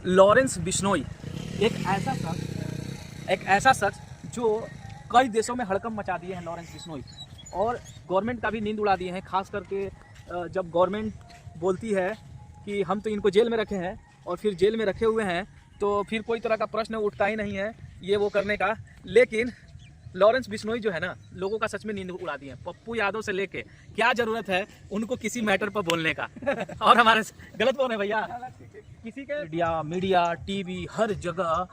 Lawrence Bishnoi एक ऐसा शख्स जो कई देशों में हड़कंप मचा दिए हैं। लॉरेंस बिश्नोई और गवर्नमेंट का भी नींद उड़ा दिए हैं। खास करके जब गवर्नमेंट बोलती है कि हम तो इनको जेल में रखे हैं और फिर जेल में रखे हुए हैं तो फिर कोई तरह का प्रश्न उठता ही नहीं है ये वो करने का। लेकिन लॉरेंस बिश्नोई जो है ना, लोगों का सच में नींद उड़ा दी है। पप्पू यादव से लेके क्या जरूरत है उनको किसी मैटर पर बोलने का और हमारे गलत बोल रहे भैया, किसी के मीडिया टीवी हर जगह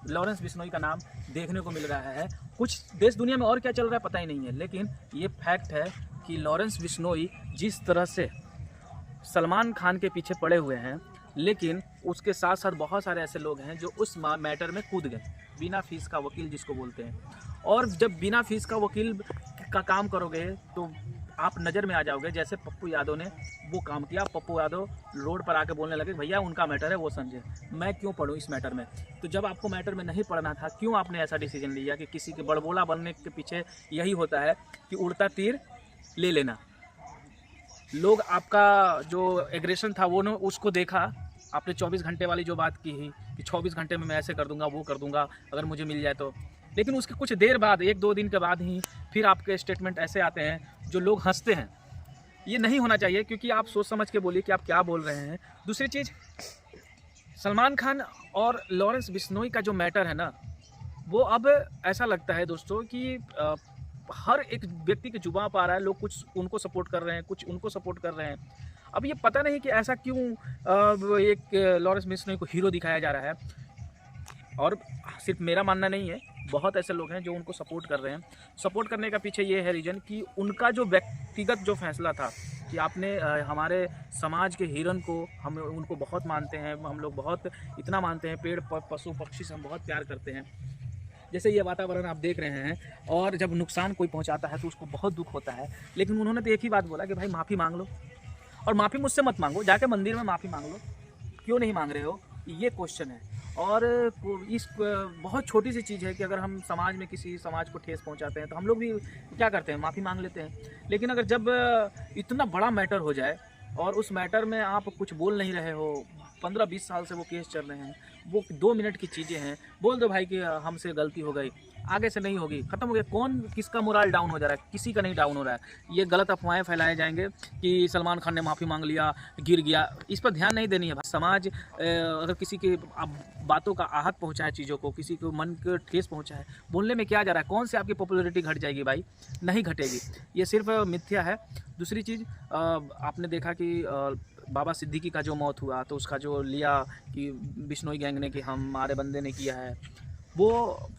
लॉरेंस बिश्नोई का नाम देखने को मिल रहा है। कुछ देश दुनिया में और क्या चल रहा है पता ही नहीं है, लेकिन ये फैक्ट है कि लॉरेंस बिश्नोई जिस तरह से सलमान खान के पीछे पड़े हुए हैं, लेकिन उसके साथ साथ बहुत सारे ऐसे लोग हैं जो उस मैटर में कूद गए, बिना फीस का वकील जिसको बोलते हैं। और जब बिना फीस का वकील का काम करोगे तो आप नज़र में आ जाओगे। जैसे पप्पू यादव ने वो काम किया। पप्पू यादव रोड पर आके बोलने लगे भैया उनका मैटर है वो समझे, मैं क्यों पढ़ूं इस मैटर में। तो जब आपको मैटर में नहीं पढ़ना था, क्यों आपने ऐसा डिसीजन लिया कि किसी के बड़बोला बनने के पीछे यही होता है कि उड़ता तीर ले लेना। लोग आपका जो एग्रेशन था वो उसको देखा। आपने 24 घंटे वाली जो बात की ही कि 24 घंटे में मैं ऐसे कर दूंगा वो कर दूंगा अगर मुझे मिल जाए तो, लेकिन उसके कुछ देर बाद 1-2 दिन के बाद ही फिर आपके स्टेटमेंट ऐसे आते हैं जो लोग हंसते हैं। ये नहीं होना चाहिए, क्योंकि आप सोच समझ के बोलिए कि आप क्या बोल रहे हैं। दूसरी चीज़, सलमान खान और लॉरेंस बिश्नोई का जो मैटर है ना, वो अब ऐसा लगता है दोस्तों कि हर एक व्यक्ति के जुबान पर आ रहा है। लोग कुछ उनको सपोर्ट कर रहे हैं, कुछ उनको सपोर्ट कर रहे हैं। अब ये पता नहीं कि ऐसा क्यों एक लॉरेंस बिश्नोई को हीरो दिखाया जा रहा है। और सिर्फ मेरा मानना नहीं है, बहुत ऐसे लोग हैं जो उनको सपोर्ट कर रहे हैं। सपोर्ट करने का पीछे ये है रीज़न कि उनका जो व्यक्तिगत जो फैसला था कि आपने हमारे समाज के हिरन को, हम उनको बहुत मानते हैं, हम लोग बहुत इतना मानते हैं, पेड़ पशु पक्षी से हम बहुत प्यार करते हैं। जैसे ये वातावरण आप देख रहे हैं, और जब नुकसान कोई पहुंचाता है तो उसको बहुत दुख होता है। लेकिन उन्होंने तो एक ही बात बोला कि भाई माफ़ी मांग लो, और माफ़ी मुझसे मत मांगो, जाके मंदिर में माफ़ी मांग लो। क्यों नहीं मांग रहे हो, ये क्वेश्चन है। और इस बहुत छोटी सी चीज़ है कि अगर हम समाज में किसी समाज को ठेस पहुंचाते हैं तो हम लोग भी क्या करते हैं, माफ़ी मांग लेते हैं। लेकिन अगर जब इतना बड़ा मैटर हो जाए और उस मैटर में आप कुछ बोल नहीं रहे हो, 15-20 साल से वो केस चल रहे हैं, वो 2 मिनट की चीज़ें हैं, बोल दो भाई कि हमसे गलती हो गई, आगे से नहीं होगी, ख़त्म हो गया। कौन किसका मोराल डाउन हो जा रहा है, किसी का नहीं डाउन हो रहा है। ये गलत अफवाहें फैलाए जाएंगे कि सलमान खान ने माफ़ी मांग लिया, गिर गया, इस पर ध्यान नहीं देनी है। समाज अगर किसी के बातों का आहत पहुँचाए, चीज़ों को, किसी को मन को ठेस पहुँचाए, बोलने में क्या जा रहा है, कौन से आपकी पॉपुलैरिटी घट जाएगी भाई, नहीं घटेगी। ये सिर्फ मिथ्या है। दूसरी चीज़, आपने देखा कि बाबा सिद्दीकी का जो मौत हुआ तो उसका जो लिया कि बिश्नोई गैंग ने, कि हमारे बंदे ने किया है, वो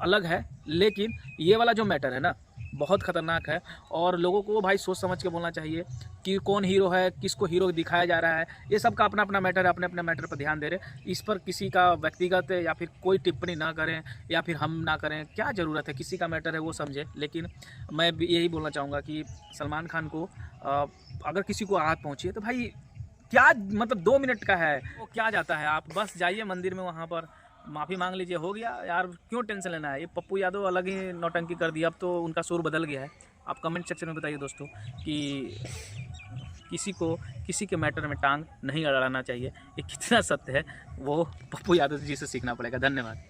अलग है। लेकिन ये वाला जो मैटर है ना, बहुत ख़तरनाक है। और लोगों को भाई सोच समझ के बोलना चाहिए कि कौन हीरो है, किसको हीरो दिखाया जा रहा है। ये सब का अपना अपना मैटर है, अपने अपने मैटर पर ध्यान दे रहे। इस पर किसी का व्यक्तिगत या फिर कोई टिप्पणी ना करें, या फिर हम ना करें, क्या ज़रूरत है। किसी का मैटर है वो समझे। लेकिन मैं यही बोलना चाहूँगा कि सलमान खान को अगर किसी को आहत पहुँची है तो भाई क्या मतलब 2 मिनट का है, वो क्या जाता है। आप बस जाइए मंदिर में, वहाँ पर माफ़ी मांग लीजिए, हो गया यार, क्यों टेंशन लेना है। ये पप्पू यादव अलग ही नौटंकी कर दिया, अब तो उनका सुर बदल गया है। आप कमेंट सेक्शन में बताइए दोस्तों कि किसी को किसी के मैटर में टांग नहीं अड़ाना चाहिए। ये कितना सत्य है, वो पप्पू यादव जी से सीखना पड़ेगा। धन्यवाद।